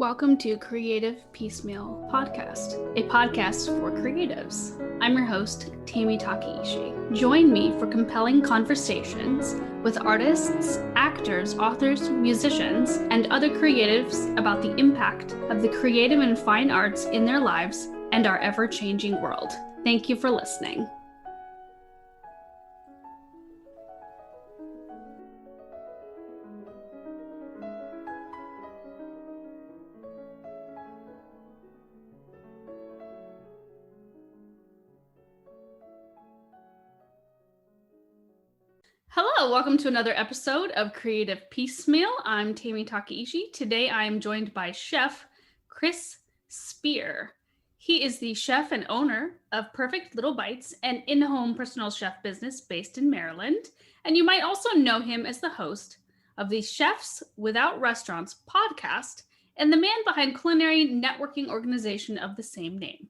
Welcome to Creative Piecemeal Podcast, a podcast for creatives. I'm your host, Tammy Takeishi. Join me for compelling conversations with artists, actors, authors, musicians, and other creatives about the impact of the creative and fine arts in their lives and our ever-changing world. Thank you for listening. Hello, welcome to another episode of Creative Piecemeal. I'm Tammy Takeishi. Today I am joined by Chef Chris Spear. He is the chef and owner of Perfect Little Bites, an in-home personal chef business based in Maryland. And you might also know him as the host of the Chefs Without Restaurants podcast and the man behind culinary networking organization of the same name.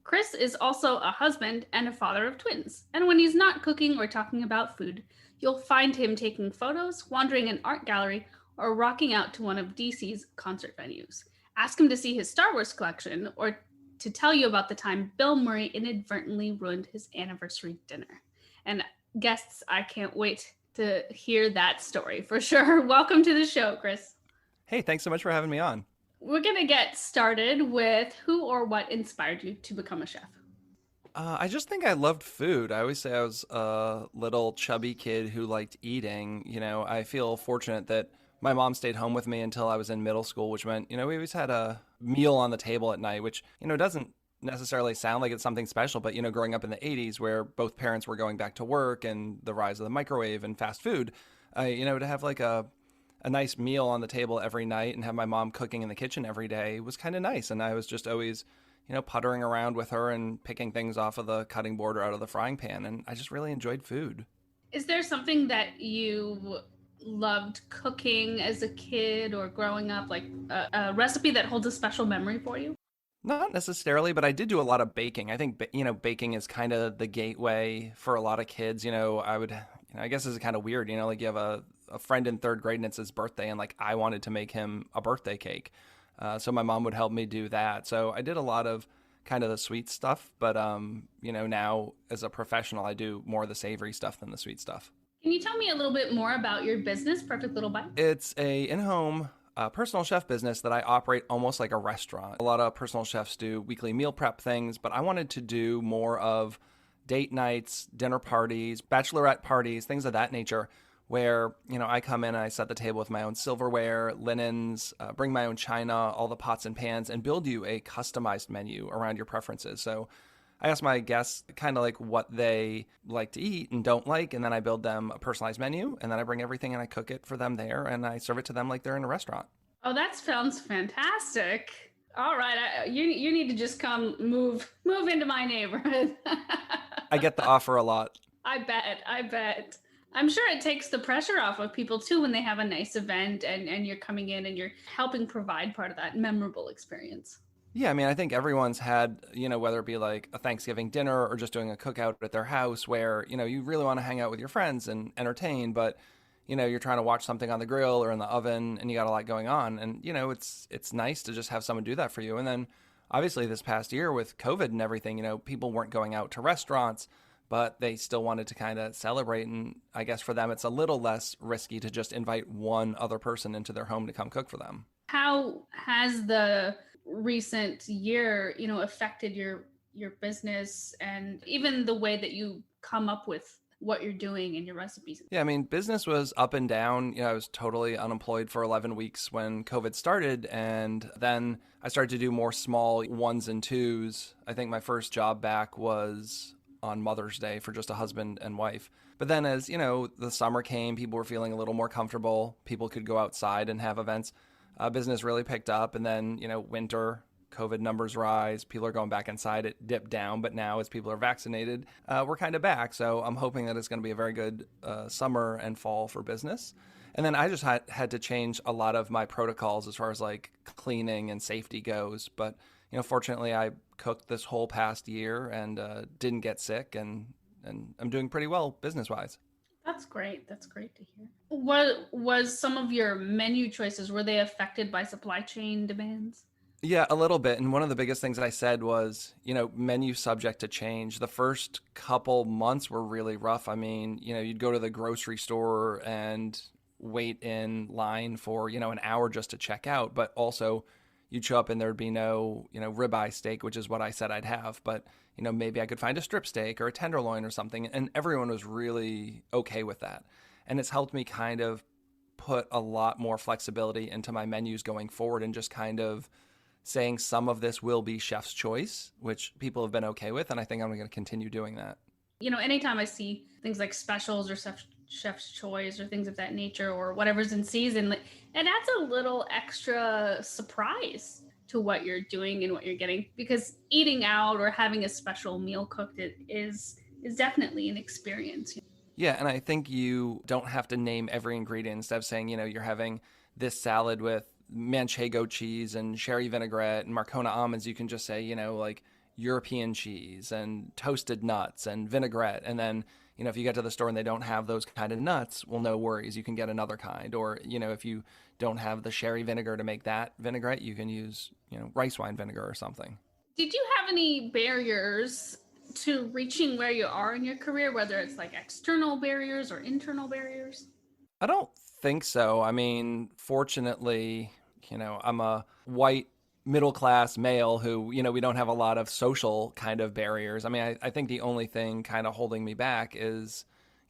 Chris is also a husband and a father of twins, and when he's not cooking or talking about food, you'll find him taking photos, wandering an art gallery, or rocking out to one of DC's concert venues. Ask him to see his Star Wars collection or to tell you about the time Bill Murray inadvertently ruined his anniversary dinner. And guests, I can't wait to hear that story for sure. Welcome to the show, Chris. Hey, thanks so much for having me on. We're going to get started with who or what inspired you to become a chef. I just think I loved food. I always say I was a little chubby kid who liked eating. You know, I feel fortunate that my mom stayed home with me until I was in middle school, which meant, we always had a meal on the table at night, which, doesn't necessarily sound like it's something special. But, growing up in the 80s where both parents were going back to work and the rise of the microwave and fast food, to have like a nice meal on the table every night and have my mom cooking in the kitchen every day was kind of nice. And I was just always, puttering around with her and picking things off of the cutting board or out of the frying pan. And I just really enjoyed food. Is there something that you loved cooking as a kid or growing up, like a recipe that holds a special memory for you? Not necessarily, but I did do a lot of baking. I think, baking is kind of the gateway for a lot of kids. I guess it's kind of weird, like you have a friend in third grade and it's his birthday and like I wanted to make him a birthday cake. So my mom would help me do that. So I did a lot of kind of the sweet stuff, but now as a professional, I do more of the savory stuff than the sweet stuff. Can you tell me a little bit more about your business, Perfect Little Bite? It's a in-home personal chef business that I operate almost like a restaurant. A lot of personal chefs do weekly meal prep things, but I wanted to do more of date nights, dinner parties, bachelorette parties, things of that nature, where, I come in and I set the table with my own silverware, linens, bring my own china, all the pots and pans, and build you a customized menu around your preferences. So I ask my guests kind of like what they like to eat and don't like, and then I build them a personalized menu, and then I bring everything and I cook it for them there, and I serve it to them like they're in a restaurant. Oh, that sounds fantastic. All right, you need to just come move into my neighborhood. I get the offer a lot. I bet. I'm sure it takes the pressure off of people too when they have a nice event and you're coming in and you're helping provide part of that memorable experience. Yeah, I think everyone's had, whether it be like a Thanksgiving dinner or just doing a cookout at their house where, you really want to hang out with your friends and entertain, but, you're trying to watch something on the grill or in the oven and you got a lot going on. And, it's nice to just have someone do that for you. And then obviously this past year with COVID and everything, people weren't going out to restaurants, but they still wanted to kind of celebrate. And I guess for them, it's a little less risky to just invite one other person into their home to come cook for them. How has the recent year, affected your business and even the way that you come up with what you're doing and your recipes? Yeah, business was up and down. I was totally unemployed for 11 weeks when COVID started. And then I started to do more small ones and twos. I think my first job back was on Mother's Day for just a husband and wife. But then as, the summer came, people were feeling a little more comfortable. People could go outside and have events. Business really picked up. And then, winter, COVID numbers rise. People are going back inside. It dipped down. But now as people are vaccinated, we're kind of back. So I'm hoping that it's going to be a very good summer and fall for business. And then I just had to change a lot of my protocols as far as like cleaning and safety goes. But fortunately, I cooked this whole past year and didn't get sick, and I'm doing pretty well business-wise. That's great. That's great to hear. What was some of your menu choices? Were they affected by supply chain demands? Yeah, a little bit. And one of the biggest things I said was, menu subject to change. The first couple months were really rough. I mean, you'd go to the grocery store and wait in line for, an hour just to check out, but also you'd show up and there'd be no, ribeye steak, which is what I said I'd have, but maybe I could find a strip steak or a tenderloin or something, and everyone was really okay with that. And it's helped me kind of put a lot more flexibility into my menus going forward and just kind of saying some of this will be chef's choice, which people have been okay with. And I think I'm going to continue doing that. Anytime I see things like specials or chef's choice or things of that nature or whatever's in season, it adds a little extra surprise to what you're doing and what you're getting, because eating out or having a special meal cooked is definitely an experience. Yeah, and I think you don't have to name every ingredient. Instead of saying, you're having this salad with manchego cheese and sherry vinaigrette and Marcona almonds, you can just say, like European cheese and toasted nuts and vinaigrette. And then, if you get to the store and they don't have those kind of nuts, well, no worries. You can get another kind. Or, if you don't have the sherry vinegar to make that vinaigrette, you can use, rice wine vinegar or something. Did you have any barriers to reaching where you are in your career, whether it's like external barriers or internal barriers? I don't think so. I mean, fortunately, I'm a white middle class male who, we don't have a lot of social kind of barriers. I mean, I think the only thing kind of holding me back is,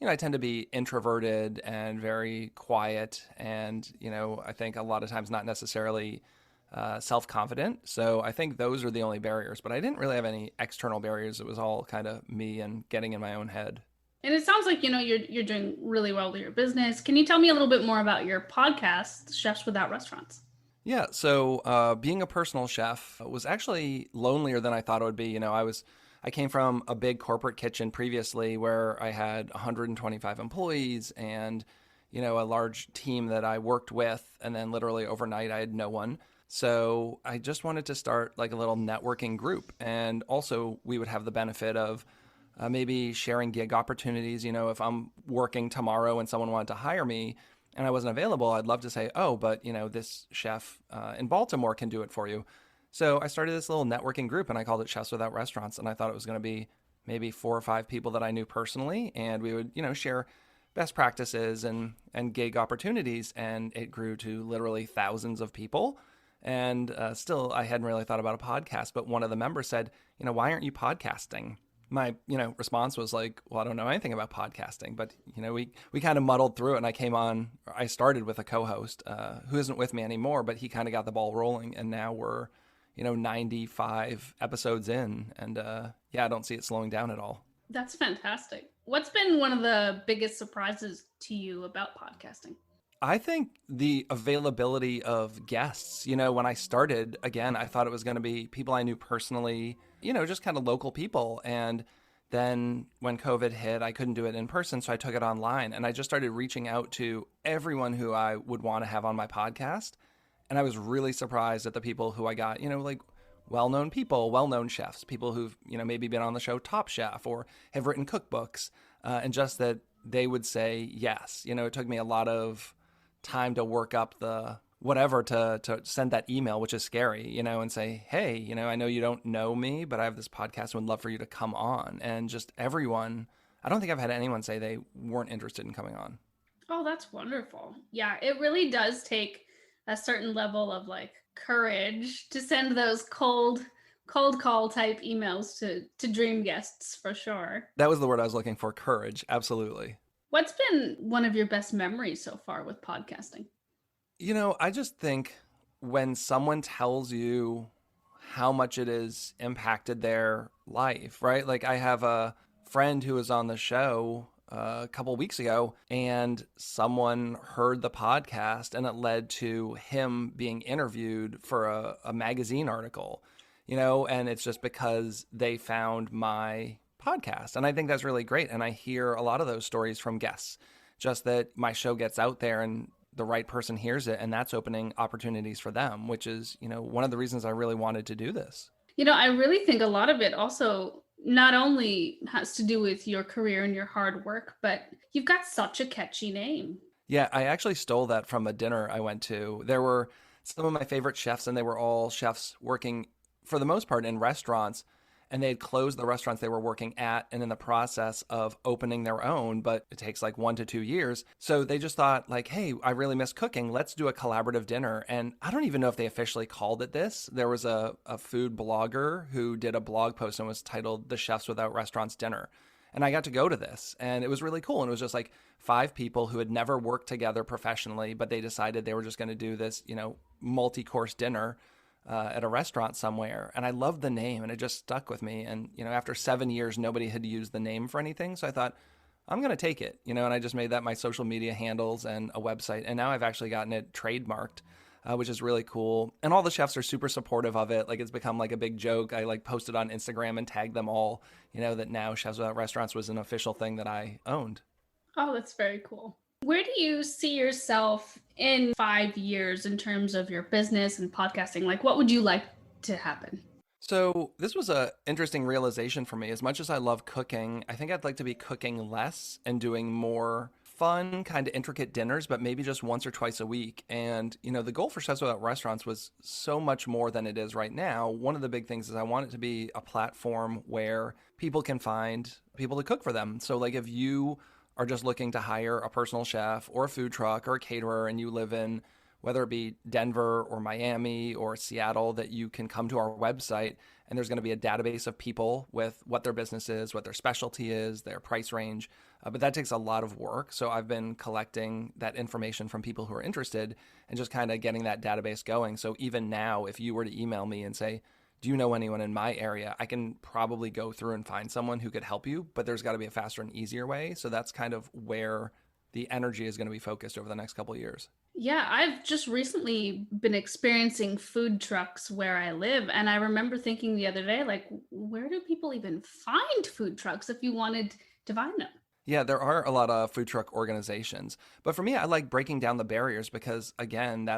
I tend to be introverted and very quiet. And, I think a lot of times not necessarily self-confident. So I think those are the only barriers. But I didn't really have any external barriers. It was all kind of me and getting in my own head. And it sounds like, you're doing really well with your business. Can you tell me a little bit more about your podcast, Chefs Without Restaurants? Yeah, so being a personal chef was actually lonelier than I thought it would be. I came from a big corporate kitchen previously where I had 125 employees and, a large team that I worked with. And then literally overnight, I had no one. So I just wanted to start like a little networking group. And also we would have the benefit of maybe sharing gig opportunities. If I'm working tomorrow and someone wanted to hire me and I wasn't available, I'd love to say, oh, but this chef in Baltimore can do it for you. So I started this little networking group and I called it Chefs Without Restaurants. And I thought it was going to be maybe 4 or 5 people that I knew personally. And we would, share best practices and gig opportunities. And it grew to literally thousands of people. And still, I hadn't really thought about a podcast. But one of the members said, why aren't you podcasting? My, response was like, well, I don't know anything about podcasting, but, we kind of muddled through it. And I started with a co-host who isn't with me anymore, but he kind of got the ball rolling. And now we're, 95 episodes in. And I don't see it slowing down at all. That's fantastic. What's been one of the biggest surprises to you about podcasting? I think the availability of guests. When I started, again, I thought it was going to be people I knew personally, just kind of local people. And then when COVID hit, I couldn't do it in person, so I took it online. And I just started reaching out to everyone who I would want to have on my podcast. And I was really surprised at the people who I got, like well-known people, well-known chefs, people who've, maybe been on the show Top Chef or have written cookbooks, and just that they would say yes. It took me a lot of time to work up the whatever to send that email, which is scary, and say, hey, I know you don't know me, but I have this podcast and would love for you to come on. And just everyone, I don't think I've had anyone say they weren't interested in coming on. Oh, that's wonderful. Yeah, it really does take a certain level of like courage to send those cold call type emails to dream guests, for sure. That was the word I was looking for, courage. Absolutely. What's been one of your best memories so far with podcasting? I just think when someone tells you how much it has impacted their life, right? Like I have a friend who was on the show a couple weeks ago, and someone heard the podcast and it led to him being interviewed for a magazine article, and it's just because they found my podcast. And I think that's really great. And I hear a lot of those stories from guests, just that my show gets out there and the right person hears it, and that's opening opportunities for them, which is, one of the reasons I really wanted to do this. I really think a lot of it also not only has to do with your career and your hard work, but you've got such a catchy name. Yeah, I actually stole that from a dinner I went to. There were some of my favorite chefs, and they were all chefs working for the most part in restaurants. And they had closed the restaurants they were working at and in the process of opening their own, but it takes like 1 to 2 years. So they just thought, like, hey, I really miss cooking. Let's do a collaborative dinner. And I don't even know if they officially called it this. There was a food blogger who did a blog post and was titled The Chefs Without Restaurants Dinner. And I got to go to this, and it was really cool. And it was just like five people who had never worked together professionally, but they decided they were just going to do this, multi-course dinner at a restaurant somewhere. And I loved the name, and it just stuck with me. And, after 7 years, nobody had used the name for anything. So I thought, I'm going to take it, and I just made that my social media handles and a website. And now I've actually gotten it trademarked, which is really cool. And all the chefs are super supportive of it. Like, it's become like a big joke. I like posted on Instagram and tagged them all, that now Chefs Without Restaurants was an official thing that I owned. Oh, that's very cool. Where do you see yourself in 5 years in terms of your business and podcasting? Like, what would you like to happen? So this was a interesting realization for me. As much as I love cooking, I think I'd like to be cooking less and doing more fun, kind of intricate dinners, but maybe just once or twice a week. And, the goal for Chefs Without Restaurants was so much more than it is right now. One of the big things is I want it to be a platform where people can find people to cook for them. So like if you are just looking to hire a personal chef or a food truck or a caterer and you live in whether it be Denver or Miami or Seattle, that you can come to our website and there's going to be a database of people with what their business is, what their specialty is, their price range. But that takes a lot of work. So I've been collecting that information from people who are interested and just kind of getting that database going. So even now, if you were to email me and say, do you know anyone in my area? I can probably go through and find someone who could help you, but there's got to be a faster and easier way. So that's kind of where the energy is going to be focused over the next couple of years. Yeah, I've just recently been experiencing food trucks where I live. And I remember thinking the other day, like, where do people even find food trucks if you wanted to find them? Yeah, there are a lot of food truck organizations. But for me, I like breaking down the barriers because, again,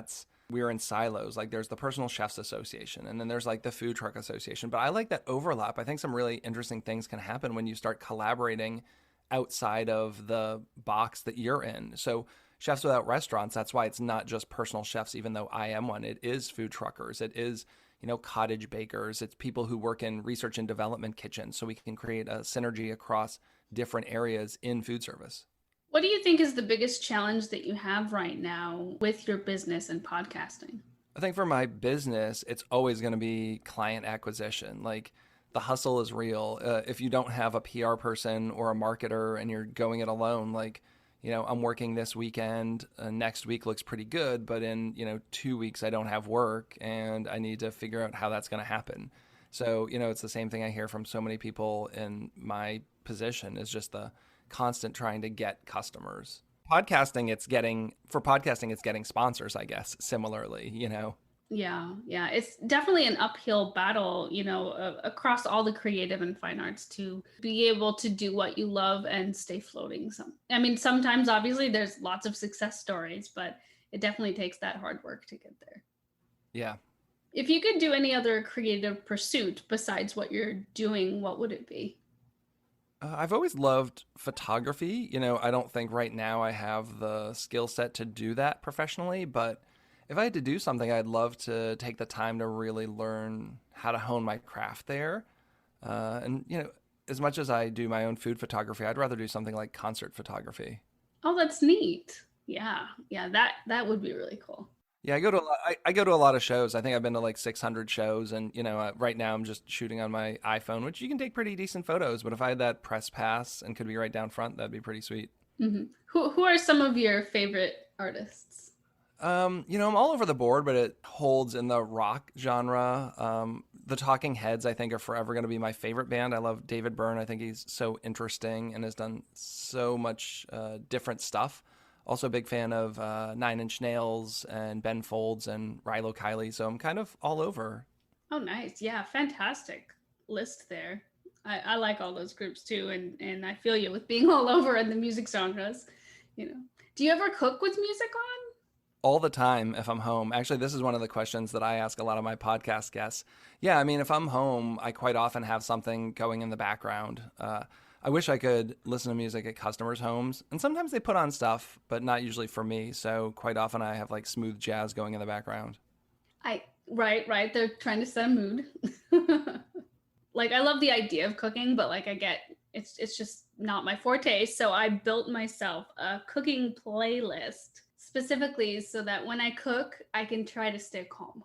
we're in silos. Like there's the Personal Chefs Association and then there's like the Food Truck Association. But I like that overlap. I think some really interesting things can happen when you start collaborating outside of the box that you're in. So Chefs Without Restaurants, that's why it's not just personal chefs, even though I am one. It is food truckers. It is, cottage bakers. It's people who work in research and development kitchens. So we can create a synergy across different areas in food service. What do you think is the biggest challenge that you have right now with your business and podcasting? I think for my business, it's always going to be client acquisition. Like the hustle is real. If you don't have a PR person or a marketer and you're going it alone, like, I'm working this weekend, next week looks pretty good, but in, 2 weeks I don't have work and I need to figure out how that's going to happen. So, it's the same thing I hear from so many people in my position is just the constant trying to get customers. Podcasting, it's getting sponsors, I guess, similarly, Yeah, it's definitely an uphill battle, across all the creative and fine arts to be able to do what you love and stay floating. Sometimes obviously there's lots of success stories, but it definitely takes that hard work to get there. Yeah. If you could do any other creative pursuit besides what you're doing, what would it be? I've always loved photography. I don't think right now I have the skill set to do that professionally, but if I had to do something, I'd love to take the time to really learn how to hone my craft there. As much as I do my own food photography, I'd rather do something like concert photography. Oh, that's neat. Yeah, that would be really cool. Yeah, I go to a lot of shows. I think I've been to like 600 shows, and right now I'm just shooting on my iPhone, which you can take pretty decent photos. But if I had that press pass and could be right down front, that'd be pretty sweet. Mm-hmm. Who are some of your favorite artists? I'm all over the board, but it holds in the rock genre. The Talking Heads, I think, are forever going to be my favorite band. I love David Byrne. I think he's so interesting and has done so much different stuff. Also a big fan of Nine Inch Nails and Ben Folds and Rilo Kiley. So I'm kind of all over. Oh, nice. Yeah, fantastic list there. I like all those groups too. And I feel you with being all over in the music genres. Do you ever cook with music on? all the time if I'm home. Actually, this is one of the questions that I ask a lot of my podcast guests. Yeah, I mean, if I'm home, I quite often have something going in the background. I wish I could listen to music at customers' homes, and sometimes they put on stuff, but not usually for me. So quite often I have like smooth jazz going in the background. Right. They're trying to set a mood. Like I love the idea of cooking, but like I get it's just not my forte. So I built myself a cooking playlist specifically so that when I cook, I can try to stay calm.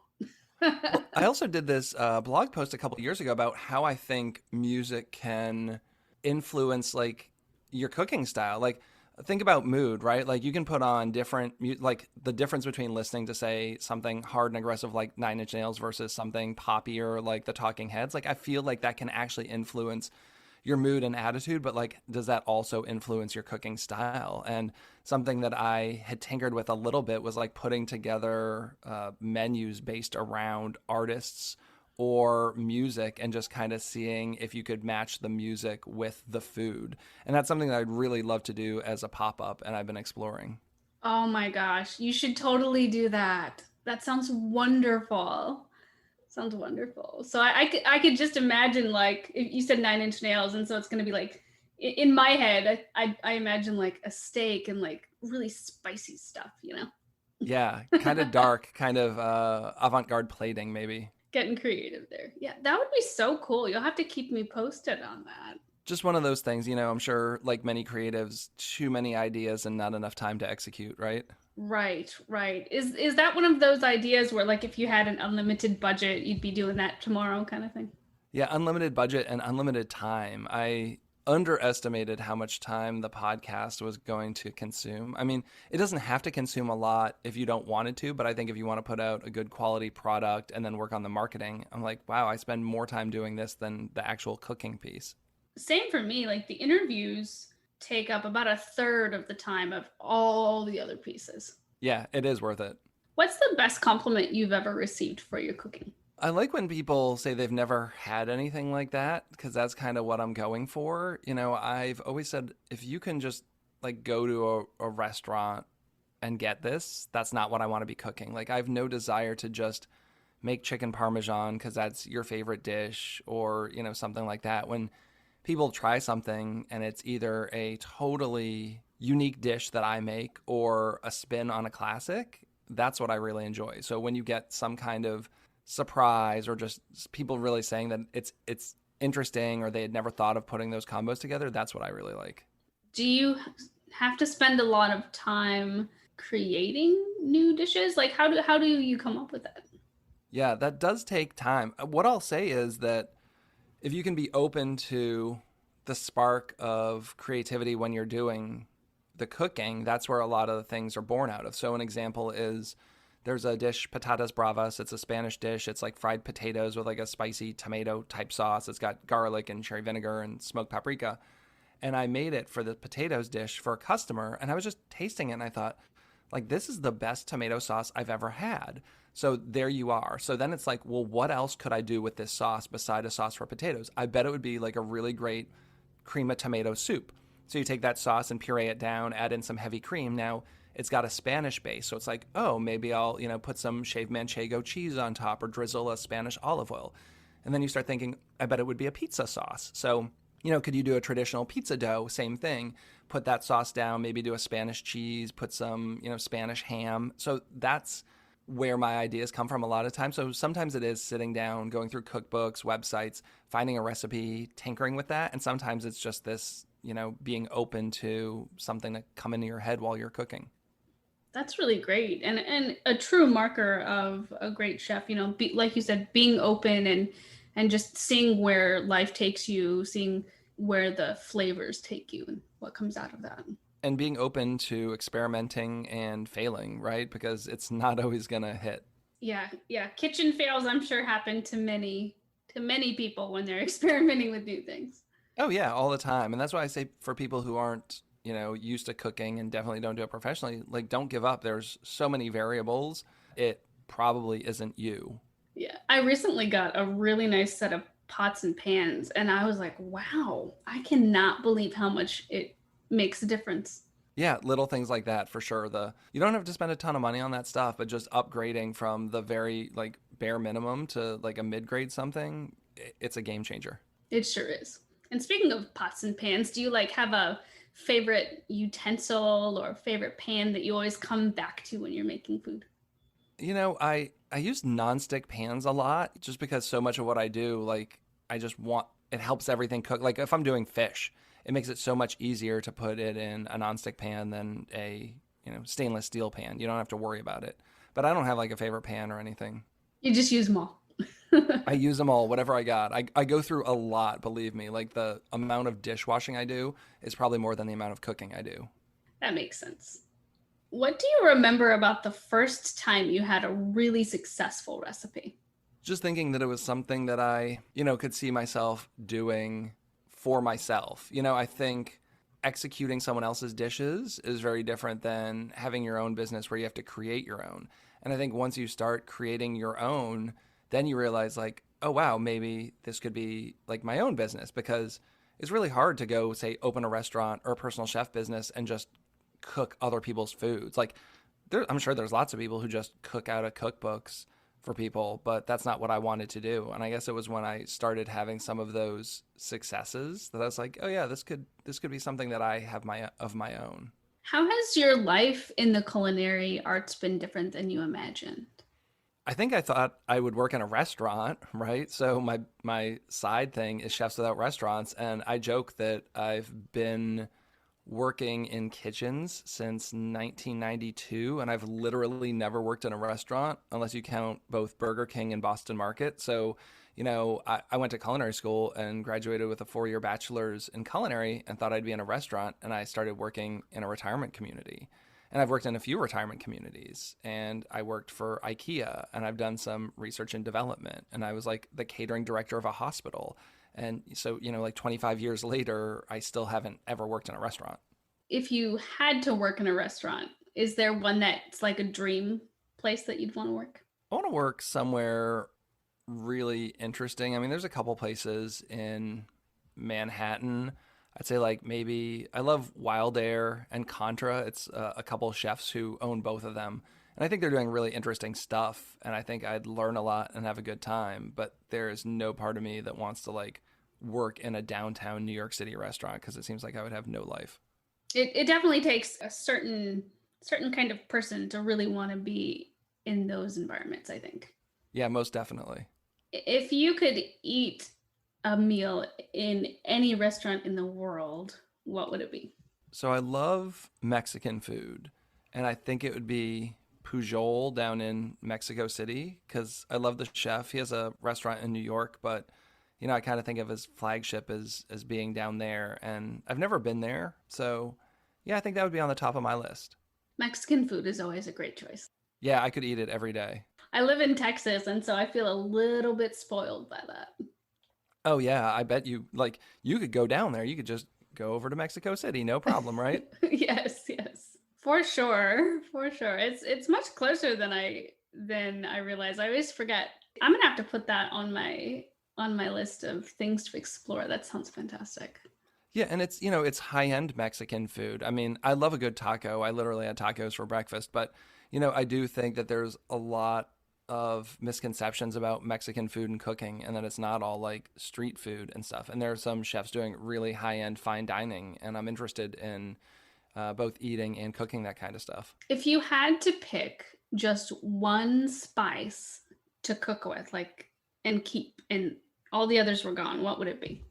Well, I also did this blog post a couple of years ago about how I think music can influence like your cooking style. Like think about mood, right? Like you can put on like the difference between listening to say something hard and aggressive like Nine Inch Nails versus something poppier like the Talking Heads. Like I feel like that can actually influence your mood and attitude, but like does that also influence your cooking style? And something that I had tinkered with a little bit was like putting together menus based around artists or music and just kind of seeing if you could match the music with the food. And that's something that I'd really love to do as a pop-up, and I've been exploring. Oh my gosh, you should totally do that. That sounds wonderful. Sounds wonderful. So I could just imagine like if you said Nine Inch Nails, and so it's gonna be like in my head, I imagine like a steak and like really spicy stuff, you know? Yeah, kind of dark, kind of avant-garde plating maybe. Getting creative there. Yeah, that would be so cool. You'll have to keep me posted on that. Just one of those things, I'm sure like many creatives, too many ideas and not enough time to execute, right? Right. Is that one of those ideas where like if you had an unlimited budget, you'd be doing that tomorrow kind of thing? Yeah, unlimited budget and unlimited time. I underestimated how much time the podcast was going to consume. I mean, it doesn't have to consume a lot if you don't want it to, but I think if you want to put out a good quality product and then work on the marketing, I'm like, wow, I spend more time doing this than the actual cooking piece. Same for me. Like the interviews take up about a third of the time of all the other pieces. Yeah, it is worth it. What's the best compliment you've ever received for your cooking? I like when people say they've never had anything like that because that's kind of what I'm going for. I've always said if you can just like go to a restaurant and get this, that's not what I want to be cooking. Like I have no desire to just make chicken parmesan because that's your favorite dish or, something like that. When people try something and it's either a totally unique dish that I make or a spin on a classic, that's what I really enjoy. So when you get some kind of surprise or just people really saying that it's interesting or they had never thought of putting those combos together, that's what I really like. Do you have to spend a lot of time creating new dishes? Like how do you come up with that? Yeah, that does take time. What I'll say is that if you can be open to the spark of creativity when you're doing the cooking, that's where a lot of the things are born out of. So an example is there's a dish, patatas bravas. It's a Spanish dish. It's like fried potatoes with like a spicy tomato type sauce. It's got garlic and cherry vinegar and smoked paprika. And I made it for the potatoes dish for a customer. And I was just tasting it and I thought, like, this is the best tomato sauce I've ever had. So there you are. So then it's like, well, what else could I do with this sauce beside a sauce for potatoes? I bet it would be like a really great cream of tomato soup. So you take that sauce and puree it down, add in some heavy cream. Now it's got a Spanish base. So it's like, oh, maybe I'll, put some shaved manchego cheese on top or drizzle a Spanish olive oil. And then you start thinking, I bet it would be a pizza sauce. So, could you do a traditional pizza dough? Same thing. Put that sauce down, maybe do a Spanish cheese, put some, Spanish ham. So that's where my ideas come from a lot of times. So sometimes it is sitting down, going through cookbooks, websites, finding a recipe, tinkering with that. And sometimes it's just this, being open to something to come into your head while you're cooking. That's really great. And a true marker of a great chef, like you said, being open and just seeing where life takes you, seeing where the flavors take you and what comes out of that. And being open to experimenting and failing, right? Because it's not always going to hit. Yeah. Kitchen fails, I'm sure, happen to many people when they're experimenting with new things. Oh, yeah, all the time. And that's why I say for people who aren't, used to cooking and definitely don't do it professionally, like, don't give up. There's so many variables. It probably isn't you. Yeah. I recently got a really nice set of pots and pans, and I was like, wow, I cannot believe how much it makes a difference. Yeah, little things like that for sure. The you don't have to spend a ton of money on that stuff, but just upgrading from the very like bare minimum to like a mid-grade something, it's a game changer. It sure is. And speaking of pots and pans, do you like have a favorite utensil or favorite pan that you always come back to when you're making food? I use nonstick pans a lot just because so much of what I do, like I just want it helps everything cook. Like if I'm doing fish, it makes it so much easier to put it in a nonstick pan than a, stainless steel pan. You don't have to worry about it. But I don't have like a favorite pan or anything. You just use them all. I use them all, whatever I got. I go through a lot, believe me. Like the amount of dishwashing I do is probably more than the amount of cooking I do. That makes sense. What do you remember about the first time you had a really successful recipe? Just thinking that it was something that I, could see myself doing for myself. I think executing someone else's dishes is very different than having your own business where you have to create your own. And I think once you start creating your own, then you realize like, oh wow, maybe this could be like my own business because it's really hard to go say open a restaurant or a personal chef business and just cook other people's foods. Like I'm sure there's lots of people who just cook out of cookbooks for people, but that's not what I wanted to do. And I guess it was when I started having some of those successes that I was like, oh yeah, this could be something that I have of my own. How has your life in the culinary arts been different than you imagined? I think I thought I would work in a restaurant, right? So my side thing is Chefs Without Restaurants, and I joke that I've been working in kitchens since 1992, and I've literally never worked in a restaurant unless you count both Burger King and Boston Market. So, I went to culinary school and graduated with a 4-year bachelor's in culinary and thought I'd be in a restaurant, and I started working in a retirement community. And I've worked in a few retirement communities, and I worked for IKEA, and I've done some research and development, and I was like the catering director of a hospital. And so, like 25 years later, I still haven't ever worked in a restaurant. If you had to work in a restaurant, is there one that's like a dream place that you'd want to work? I want to work somewhere really interesting. I mean, there's a couple places in Manhattan. I'd say like maybe I love Wild Air and Contra. It's a couple of chefs who own both of them. And I think they're doing really interesting stuff. And I think I'd learn a lot and have a good time. But there is no part of me that wants to like work in a downtown New York City restaurant because it seems like I would have no life. It definitely takes a certain kind of person to really want to be in those environments, I think. Yeah, most definitely. If you could eat a meal in any restaurant in the world, what would it be? So I love Mexican food. And I think it would be Pujol down in Mexico City because I love the chef. He has a restaurant in New York, but I kind of think of his flagship as being down there, and I've never been there. So, yeah, I think that would be on the top of my list. Mexican food is always a great choice. Yeah, I could eat it every day. I live in Texas, and so I feel a little bit spoiled by that. Oh yeah, I bet you could go down there. You could just go over to Mexico City, no problem, right? Yes, yes. For sure. For sure. It's much closer than I realize. I always forget. I'm gonna have to put that on my list of things to explore. That sounds fantastic. Yeah, and it's high-end Mexican food. I mean, I love a good taco. I literally had tacos for breakfast, but I do think that there's a lot of misconceptions about Mexican food and cooking, and that it's not all like street food and stuff. And there are some chefs doing really high-end fine dining, and I'm interested in both eating and cooking that kind of stuff. If you had to pick just one spice to cook with, like, and keep, and all the others were gone, what would it be?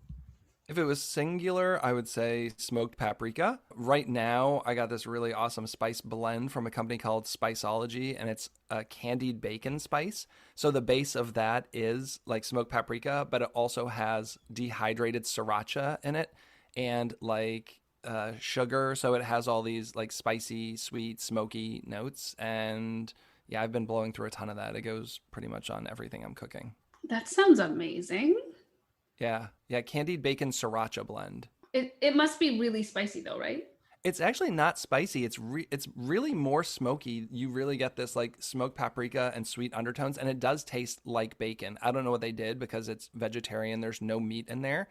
If it was singular, I would say smoked paprika. Right now, I got this really awesome spice blend from a company called Spiceology, and it's a candied bacon spice. So the base of that is like smoked paprika, but it also has dehydrated sriracha in it and like sugar. So it has all these like spicy, sweet, smoky notes. And yeah, I've been blowing through a ton of that. It goes pretty much on everything I'm cooking. That sounds amazing. Yeah. Yeah. Candied bacon sriracha blend. It must be really spicy though, right? It's actually not spicy. It's really more smoky. You really get this like smoked paprika and sweet undertones, and it does taste like bacon. I don't know what they did because it's vegetarian. There's no meat in there,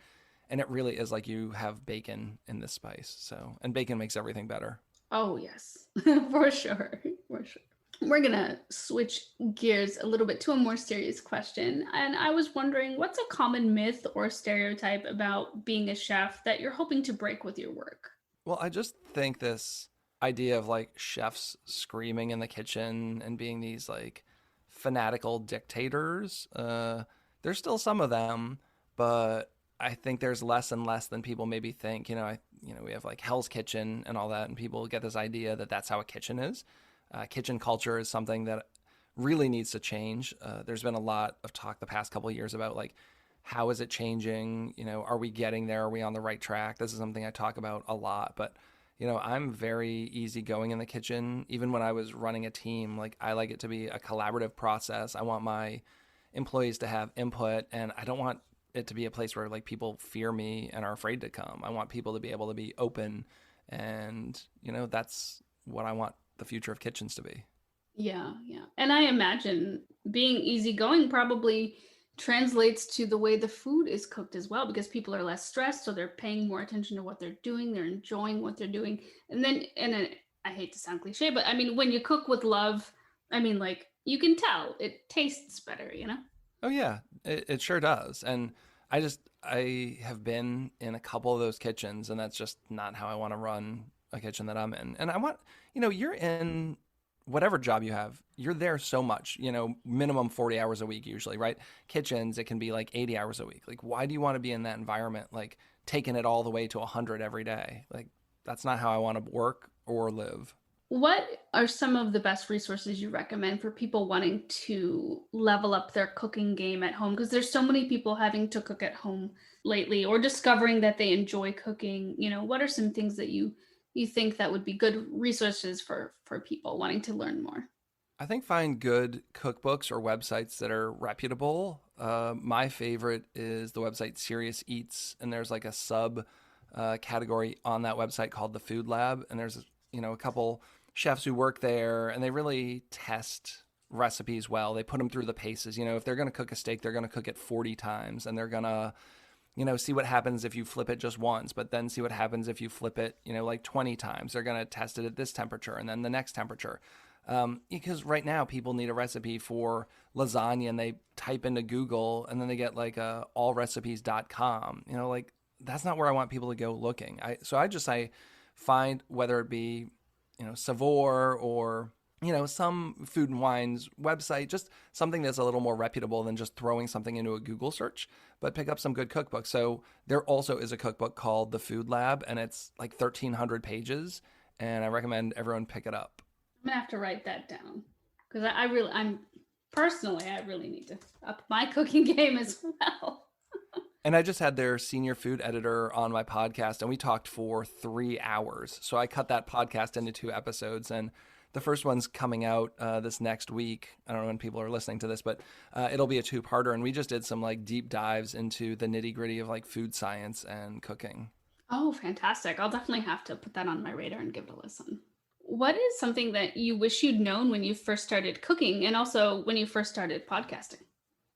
and it really is like you have bacon in this spice. So, and bacon makes everything better. Oh, yes, for sure. For sure. We're going to switch gears a little bit to a more serious question. And I was wondering, what's a common myth or stereotype about being a chef that you're hoping to break with your work? Well, I just think this idea of like chefs screaming in the kitchen and being these like fanatical dictators, there's still some of them, but I think there's less and less than people maybe think. We have like Hell's Kitchen and all that, and people get this idea that that's how a kitchen is. Kitchen culture is something that really needs to change. There's been a lot of talk the past couple of years about like how is it changing? Are we getting there? Are we on the right track? This is something I talk about a lot, but I'm very easygoing in the kitchen. Even when I was running a team, like I like it to be a collaborative process. I want my employees to have input, and I don't want it to be a place where like people fear me and are afraid to come. I want people to be able to be open, and that's what I want the future of kitchens to be. Yeah, yeah. And I imagine being easygoing probably translates to the way the food is cooked as well, because people are less stressed, so they're paying more attention to what they're doing, they're enjoying what they're doing. And then, I hate to sound cliche, but I mean, when you cook with love, I mean, like, you can tell it tastes better. Oh yeah, it sure does. And I have been in a couple of those kitchens, and that's just not how I want to run a kitchen that I'm in. And I want, you're in whatever job you have, you're there so much, minimum 40 hours a week usually, right? Kitchens, it can be like 80 hours a week. Like, why do you want to be in that environment, like taking it all the way to 100 every day? Like, that's not how I want to work or live. What are some of the best resources you recommend for people wanting to level up their cooking game at home? Because there's so many people having to cook at home lately, or discovering that they enjoy cooking. What are some things that you think that would be good resources for people wanting to learn more? I think find good cookbooks or websites that are reputable. My favorite is the website Serious Eats, and there's like a sub category on that website called the Food Lab, and there's a couple chefs who work there, and they really test recipes well. They put them through the paces. If they're going to cook a steak, they're going to cook it 40 times, and they're going to see what happens if you flip it just once, but then see what happens if you flip it, like 20 times. They're going to test it at this temperature and then the next temperature. Because right now people need a recipe for lasagna, and they type into Google, and then they get like allrecipes.com. Like, that's not where I want people to go looking. I find, whether it be, Savor or, some food and wines website, just something that's a little more reputable than just throwing something into a Google search, but pick up some good cookbooks. So there also is a cookbook called The Food Lab, and it's like 1,300 pages, and I recommend everyone pick it up. I'm gonna have to write that down, because I really need to up my cooking game as well. And I just had their senior food editor on my podcast, and we talked for 3 hours. So I cut that podcast into 2 episodes, and the first one's coming out this next week. I don't know when people are listening to this, but it'll be a 2-parter. And we just did some like deep dives into the nitty gritty of like food science and cooking. Oh, fantastic. I'll definitely have to put that on my radar and give it a listen. What is something that you wish you'd known when you first started cooking, and also when you first started podcasting?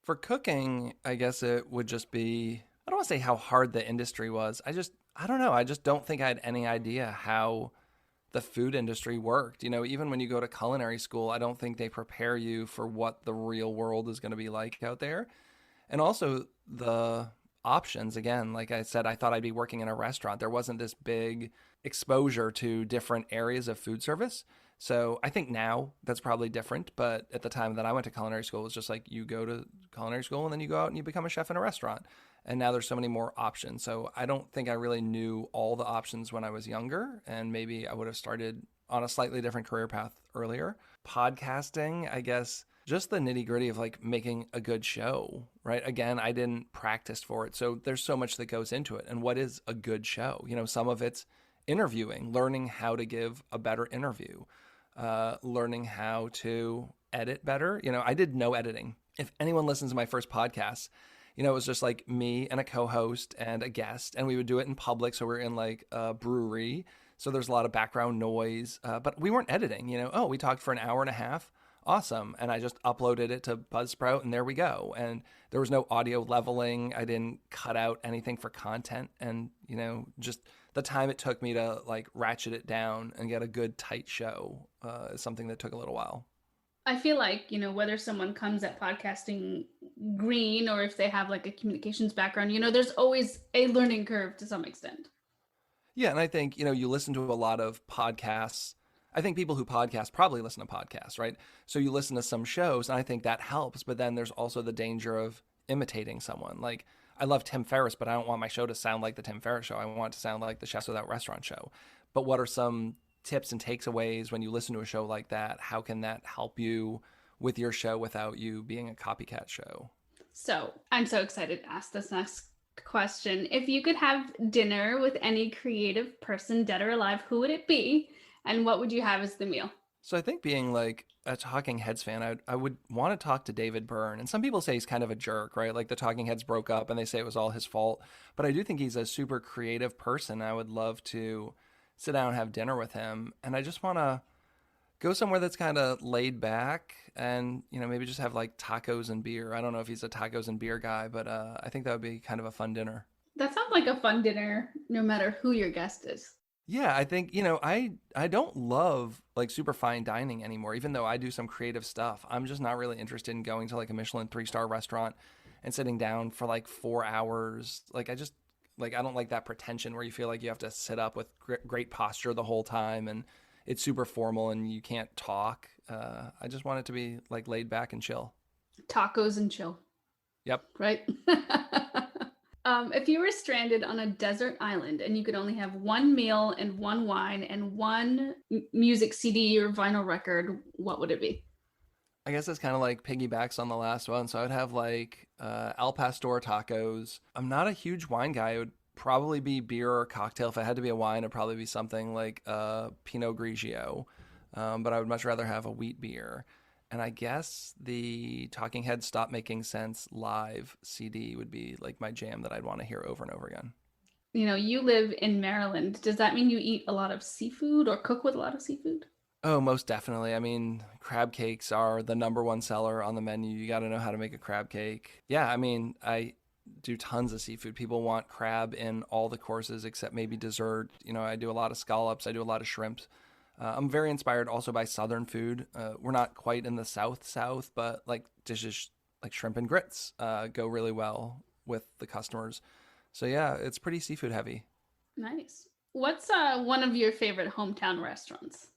For cooking, I guess it would just be, I don't want to say how hard the industry was. I don't know. I just don't think I had any idea how the food industry worked. Even when you go to culinary school, I don't think they prepare you for what the real world is going to be like out there. And also the options, again, like I said, I thought I'd be working in a restaurant. There wasn't this big exposure to different areas of food service. So I think now that's probably different, but at the time that I went to culinary school, it was just like you go to culinary school and then you go out and you become a chef in a restaurant. And now there's so many more options. So I don't think I really knew all the options when I was younger, and maybe I would have started on a slightly different career path earlier. Podcasting, I guess, just the nitty gritty of like making a good show, right? Again, I didn't practice for it. So there's so much that goes into it. And what is a good show? Some of it's interviewing, learning how to give a better interview, learning how to edit better. I did no editing. If anyone listens to my first podcast, it was just like me and a co-host and a guest, and we would do it in public. So we're in like a brewery. So there's a lot of background noise, but we weren't editing, we talked for an hour and a half awesome. And I just uploaded it to Buzzsprout and there we go. And there was no audio leveling. I didn't cut out anything for content. And, just the time it took me to like ratchet it down and get a good tight show is something that took a little while. I feel like, whether someone comes at podcasting green or if they have like a communications background, there's always a learning curve to some extent. Yeah. And I think, you listen to a lot of podcasts. I think people who podcast probably listen to podcasts, right? So you listen to some shows and I think that helps. But then there's also the danger of imitating someone. Like I love Tim Ferriss, but I don't want my show to sound like the Tim Ferriss show. I want it to sound like the Chefs Without Restaurant show. But what are some tips and takeaways when you listen to a show like that? How can that help you with your show without you being a copycat show? So I'm so excited to ask this next question. If you could have dinner with any creative person, dead or alive, who would it be? And what would you have as the meal? So I think being like a Talking Heads fan, I would want to talk to David Byrne. And some people say he's kind of a jerk, right? Like the Talking Heads broke up and they say it was all his fault. But I do think he's a super creative person. I would love to sit down and have dinner with him. And I just want to go somewhere that's kind of laid back and, maybe just have like tacos and beer. I don't know if he's a tacos and beer guy, but I think that would be kind of a fun dinner. That sounds like a fun dinner, no matter who your guest is. Yeah, I think, I don't love like super fine dining anymore, even though I do some creative stuff. I'm just not really interested in going to like a Michelin 3-star restaurant and sitting down for like 4 hours. Like I don't like that pretension where you feel like you have to sit up with great posture the whole time and it's super formal and you can't talk. I just want it to be like laid back and chill. Tacos and chill. Yep. Right? If you were stranded on a desert island and you could only have one meal and one wine and one music CD or vinyl record, what would it be? I guess it's kind of like piggybacks on the last one. So I'd have like Al Pastor tacos. I'm not a huge wine guy. It would probably be beer or cocktail. If it had to be a wine, it'd probably be something like Pinot Grigio. But I would much rather have a wheat beer. And I guess the Talking Heads Stop Making Sense live CD would be like my jam that I'd want to hear over and over again. You live in Maryland. Does that mean you eat a lot of seafood or cook with a lot of seafood? Oh, most definitely. I mean, crab cakes are the number one seller on the menu. You got to know how to make a crab cake. Yeah, I mean, I do tons of seafood. People want crab in all the courses except maybe dessert. I do a lot of scallops. I do a lot of shrimps. I'm very inspired also by Southern food. We're not quite in the South, but like dishes like shrimp and grits go really well with the customers. So yeah, it's pretty seafood heavy. Nice. What's one of your favorite hometown restaurants?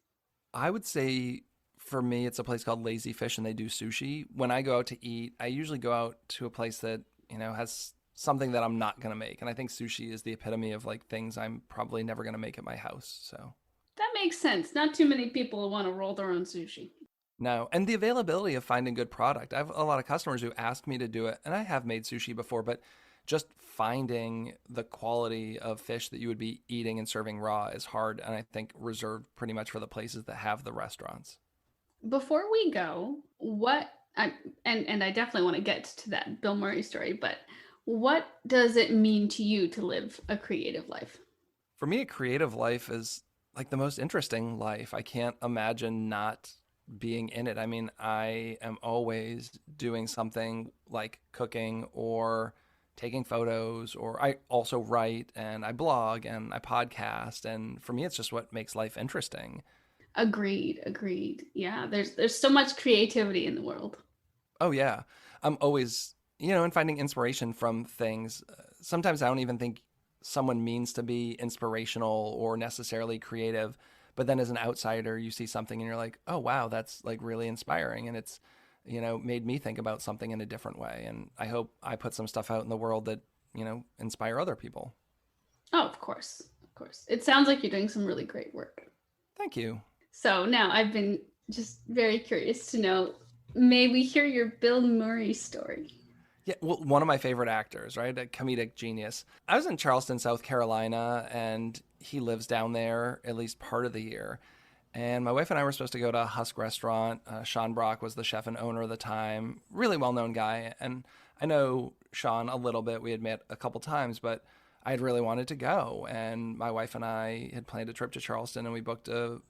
I would say for me, it's a place called Lazy Fish and they do sushi. When I go out to eat, I usually go out to a place that, has something that I'm not going to make. And I think sushi is the epitome of like things I'm probably never going to make at my house. So that makes sense. Not too many people want to roll their own sushi. No, and the availability of finding good product. I have a lot of customers who ask me to do it, and I have made sushi before, but just finding the quality of fish that you would be eating and serving raw is hard, and I think reserved pretty much for the places that have the restaurants. Before we go, I definitely want to get to that Bill Murray story, but what does it mean to you to live a creative life? For me, a creative life is like the most interesting life. I can't imagine not being in it. I mean, I am always doing something like cooking or taking photos, or I also write and I blog and I podcast. And for me, it's just what makes life interesting. Agreed. Yeah, there's so much creativity in the world. Oh, yeah. I'm always, and finding inspiration from things. Sometimes I don't even think someone means to be inspirational or necessarily creative, but then as an outsider you see something and you're like, oh wow, that's like really inspiring, and it's made me think about something in a different way, and I hope I put some stuff out in the world that inspire other people. Oh, of course. It sounds like you're doing some really great work. Thank you. So now I've been just very curious to know, may we hear your Bill Murray story? Yeah, well, one of my favorite actors, right? A comedic genius. I was in Charleston, South Carolina, and he lives down there at least part of the year. And my wife and I were supposed to go to a Husk restaurant. Sean Brock was the chef and owner at the time. Really well-known guy. And I know Sean a little bit. We had met a couple times, but I had really wanted to go. And my wife and I had planned a trip to Charleston, and we booked a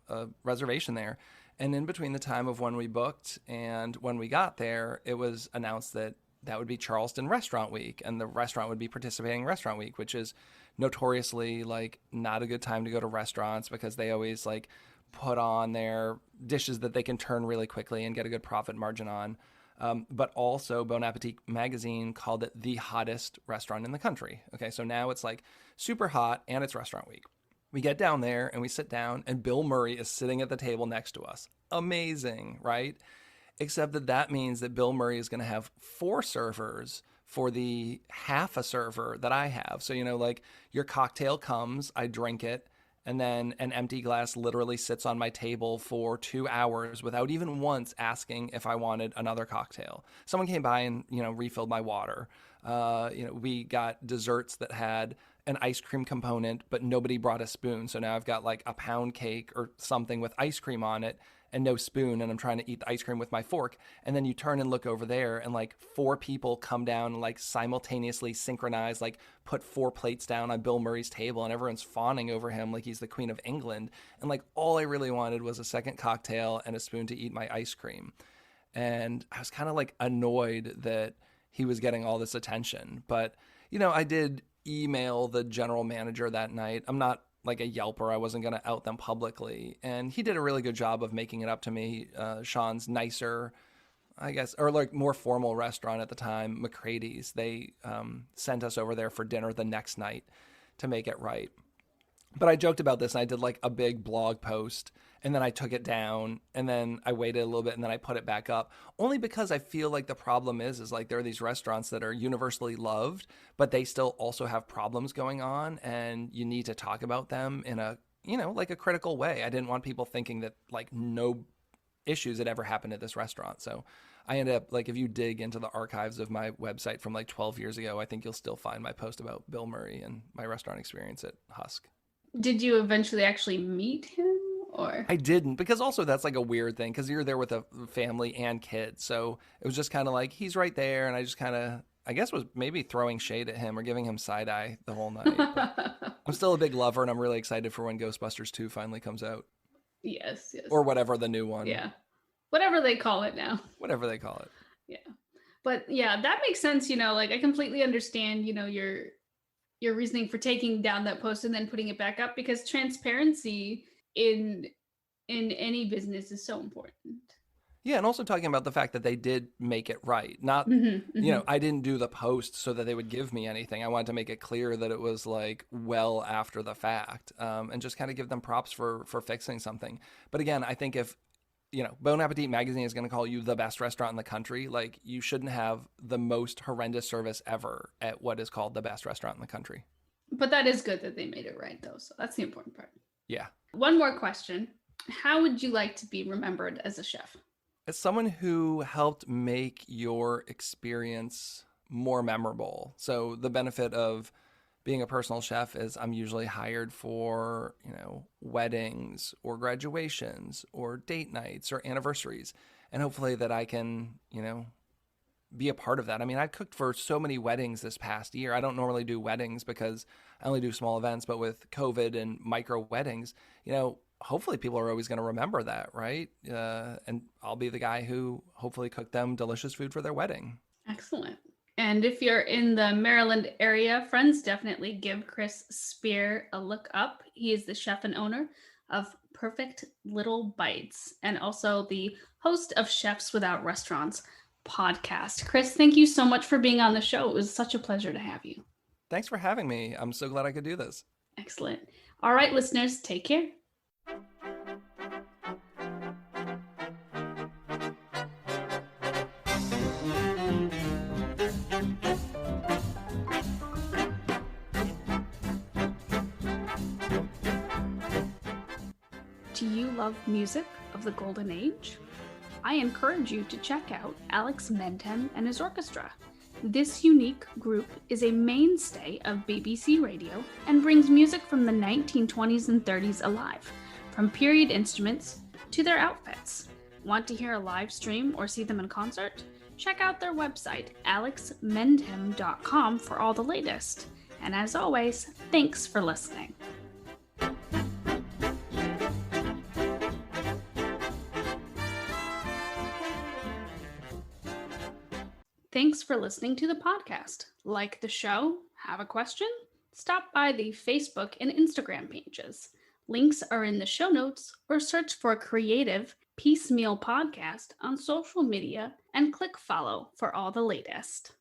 reservation there. And in between the time of when we booked and when we got there, it was announced that that would be Charleston Restaurant Week, and the restaurant would be participating in Restaurant Week, which is notoriously like not a good time to go to restaurants because they always like put on their dishes that they can turn really quickly and get a good profit margin on. But also Bon Appetit magazine called it the hottest restaurant in the country. Okay, so now it's like super hot and it's Restaurant Week. We get down there and we sit down and Bill Murray is sitting at the table next to us. Amazing, right? Except that means that Bill Murray is going to have 4 servers for the half a server that I have. So, like your cocktail comes, I drink it, and then an empty glass literally sits on my table for 2 hours without even once asking if I wanted another cocktail. Someone came by and, refilled my water. We got desserts that had an ice cream component, but nobody brought a spoon. So now I've got like a pound cake or something with ice cream on it and no spoon, and I'm trying to eat the ice cream with my fork. And then you turn and look over there and like 4 people come down and like simultaneously synchronize, like put 4 plates down on Bill Murray's table, and everyone's fawning over him like he's the Queen of England. And like all I really wanted was a second cocktail and a spoon to eat my ice cream. And I was kind of like annoyed that he was getting all this attention. But, I did email the general manager that night. I'm not like a Yelper. I wasn't going to out them publicly. And he did a really good job of making it up to me. Sean's nicer, I guess, or like more formal restaurant at the time, McCrady's. They sent us over there for dinner the next night to make it right. But I joked about this, and I did like a big blog post, and then I took it down, and then I waited a little bit, and then I put it back up, only because I feel like the problem is like there are these restaurants that are universally loved, but they still also have problems going on, and you need to talk about them in a, like a critical way. I didn't want people thinking that like no issues had ever happened at this restaurant. So I ended up, like, if you dig into the archives of my website from like 12 years ago, I think you'll still find my post about Bill Murray and my restaurant experience at Husk. Did you eventually actually meet him, or? I didn't, because also that's like a weird thing, because you're there with a family and kids. So it was just kind of like, he's right there. And I just kind of, I guess, was maybe throwing shade at him or giving him side eye the whole night. I'm still a big lover, and I'm really excited for when Ghostbusters 2 finally comes out. Yes. Or whatever the new one. Yeah. Whatever they call it now. Whatever they call it. Yeah. But yeah, that makes sense. Like I completely understand, your reasoning for taking down that post and then putting it back up, because transparency in any business is so important. Yeah, and also talking about the fact that they did make it right. Not, I didn't do the post so that they would give me anything. I wanted to make it clear that it was like well after the fact, and just kind of give them props for fixing something. But again, I think if, Bon Appetit magazine is going to call you the best restaurant in the country, like you shouldn't have the most horrendous service ever at what is called the best restaurant in the country. But that is good that they made it right, though. So that's the important part. Yeah. One more question. How would you like to be remembered as a chef? As someone who helped make your experience more memorable. So the benefit of being a personal chef is I'm usually hired for, weddings or graduations or date nights or anniversaries. And hopefully that I can, be a part of that. I mean, I cooked for so many weddings this past year. I don't normally do weddings because I only do small events, but with COVID and micro weddings, hopefully people are always going to remember that, right? And I'll be the guy who hopefully cooked them delicious food for their wedding. Excellent. And if you're in the Maryland area, friends, definitely give Chris Spear a look up. He is the chef and owner of Perfect Little Bites and also the host of Chefs Without Restaurants podcast. Chris, thank you so much for being on the show. It was such a pleasure to have you. Thanks for having me. I'm so glad I could do this. Excellent. All right, listeners, take care. Do you love music of the golden age? I encourage you to check out Alex Mendham and his orchestra. This unique group is a mainstay of BBC radio and brings music from the 1920s and 30s alive, from period instruments to their outfits. Want to hear a live stream or see them in concert? Check out their website, alexmendham.com, for all the latest. And as always, thanks for listening. Thanks for listening to the podcast. Like the show? Have a question? Stop by the Facebook and Instagram pages. Links are in the show notes, or search for Creative Piecemeal Podcast on social media and click follow for all the latest.